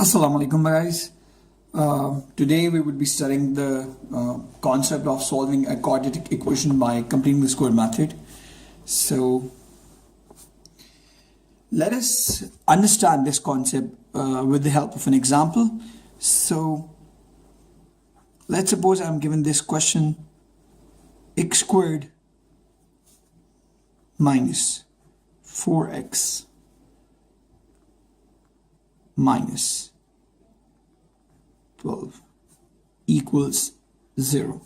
Assalamu alaikum guys. Today we would be studying the concept of solving a quadratic equation by completing the square method. So let us understand this concept with the help of an example. So let's suppose I'm given this question: x squared minus 4x minus 12 equals 0.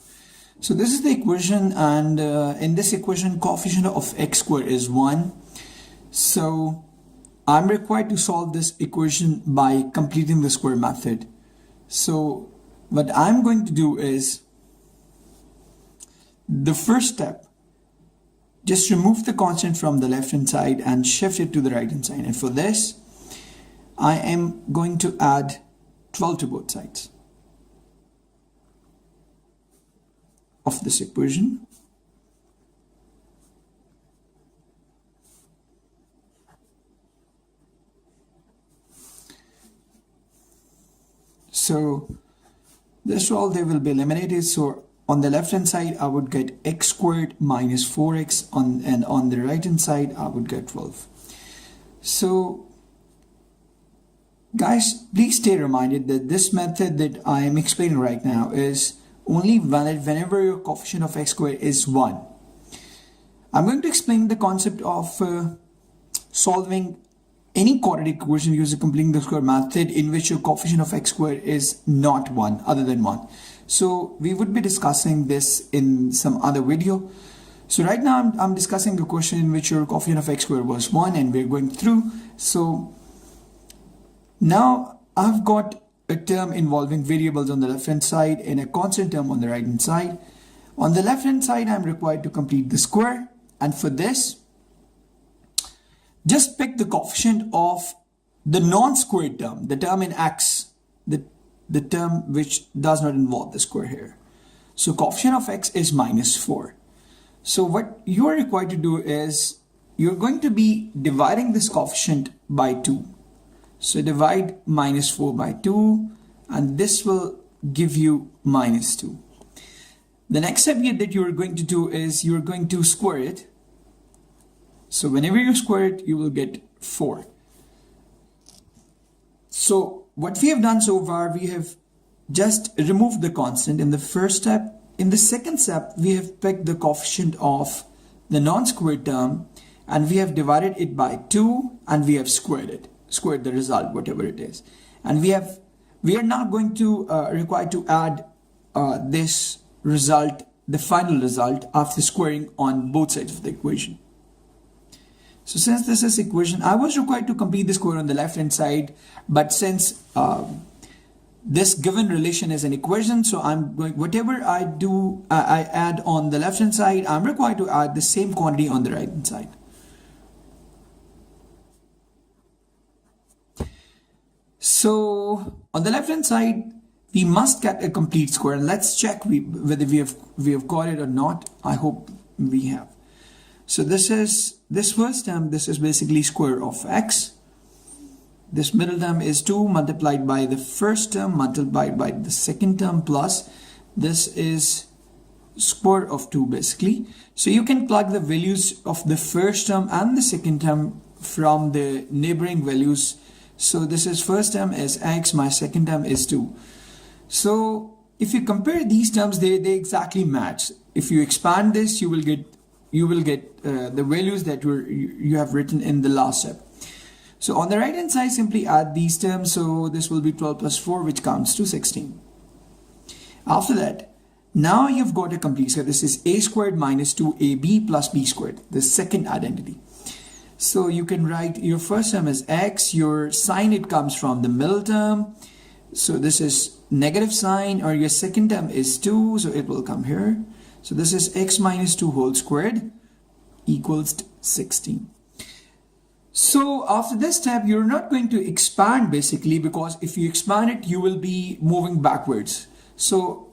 So this is the equation, and in this equation coefficient of x squared is 1. So I'm required to solve this equation by completing the square method. So what I'm going to do is, the first step, just remove the constant from the left hand side and shift it to the right hand side, and for this I am going to add 12 to both sides of this equation. So this all they will be eliminated. So on the left hand side I would get x squared minus 4x, and on the right hand side I would get 12. So guys, please stay reminded that this method that I am explaining right now is only valid whenever your coefficient of x squared is 1. I'm going to explain the concept of solving any quadratic equation using completing the square method in which your coefficient of x squared is not 1, other than 1. So we would be discussing this in some other video. So right now I'm discussing the question in which your coefficient of x squared was 1, and we're going through. So now I've got a term involving variables on the left hand side and a constant term on the right hand side. On the left hand side I'm required to complete the square, and for this just pick the coefficient of the non-squared term, the term in x, the term which does not involve the square here. So coefficient of x is minus 4. So what you are required to do is you're going to be dividing this coefficient by 2. So divide minus 4 by 2, and this will give you minus 2. The next step that you're going to do is you're going to square it. So whenever you square it, you will get 4. So what we have done so far, we have just removed the constant in the first step. In the second step, we have picked the coefficient of the non-squared term, and we have divided it by 2, and we have squared the result, whatever it is. And we are now going to required to add this result, the final result, after squaring on both sides of the equation. So since this is equation, I was required to complete the square on the left hand side, but since this given relation is an equation, so I'm going, whatever I do, I add on the left hand side, I'm required to add the same quantity on the right hand side. So on the left hand side we must get a complete square, and let's check whether we have got it or not. I hope we have. So this first term, this is basically square of x. This middle term is 2 multiplied by the first term multiplied by the second term, plus this is square of 2 basically. So you can plug the values of the first term and the second term from the neighboring values. So this is first term is x, my second term is 2. So if you compare these terms, they exactly match. If you expand this, you will get the values that you have written in the last step. So on the right hand side, simply add these terms. So this will be 12 plus 4, which counts to 16. After that, now you've got a complete square. This is a squared minus 2ab plus b squared, the second identity. So you can write your first term is x, your sign, it comes from the middle term. So this is negative sign, or your second term is 2, so it will come here. So this is x minus 2 whole squared equals 16. So after this step, you're not going to expand basically, because if you expand it, you will be moving backwards. So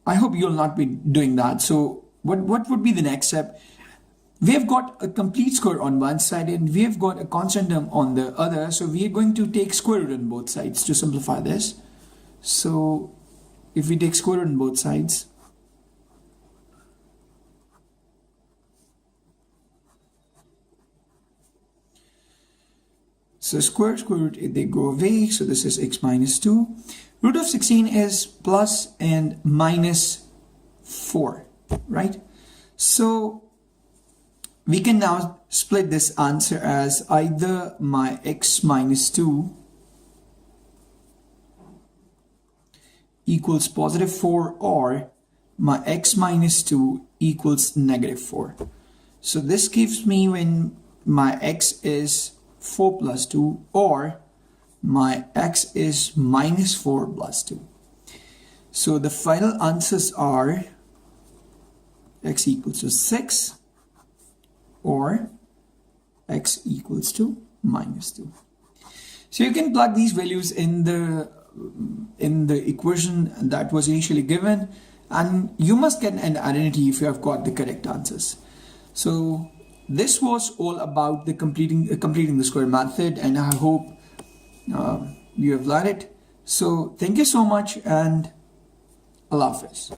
I hope you'll not be doing that. So what would be the next step? we have got a complete square on one side and we have got a constant term on the other. So we are going to take square root on both sides to simplify this. So if we take square root on both sides, so square root, they go away. So this is x minus 2. Root of 16 is plus and minus 4, right? So we can now split this answer as either my x minus 2 equals positive 4 or my x minus 2 equals negative 4. So this gives me when my x is 4 plus 2 or my x is minus 4 plus 2. So the final answers are x equals to 6 or x equals to minus 2. So you can plug these values in the equation that was initially given, and you must get an identity if you have got the correct answers. So this was all about the completing the square method, and I hope you have learned it. So thank you so much, and Allah Hafiz.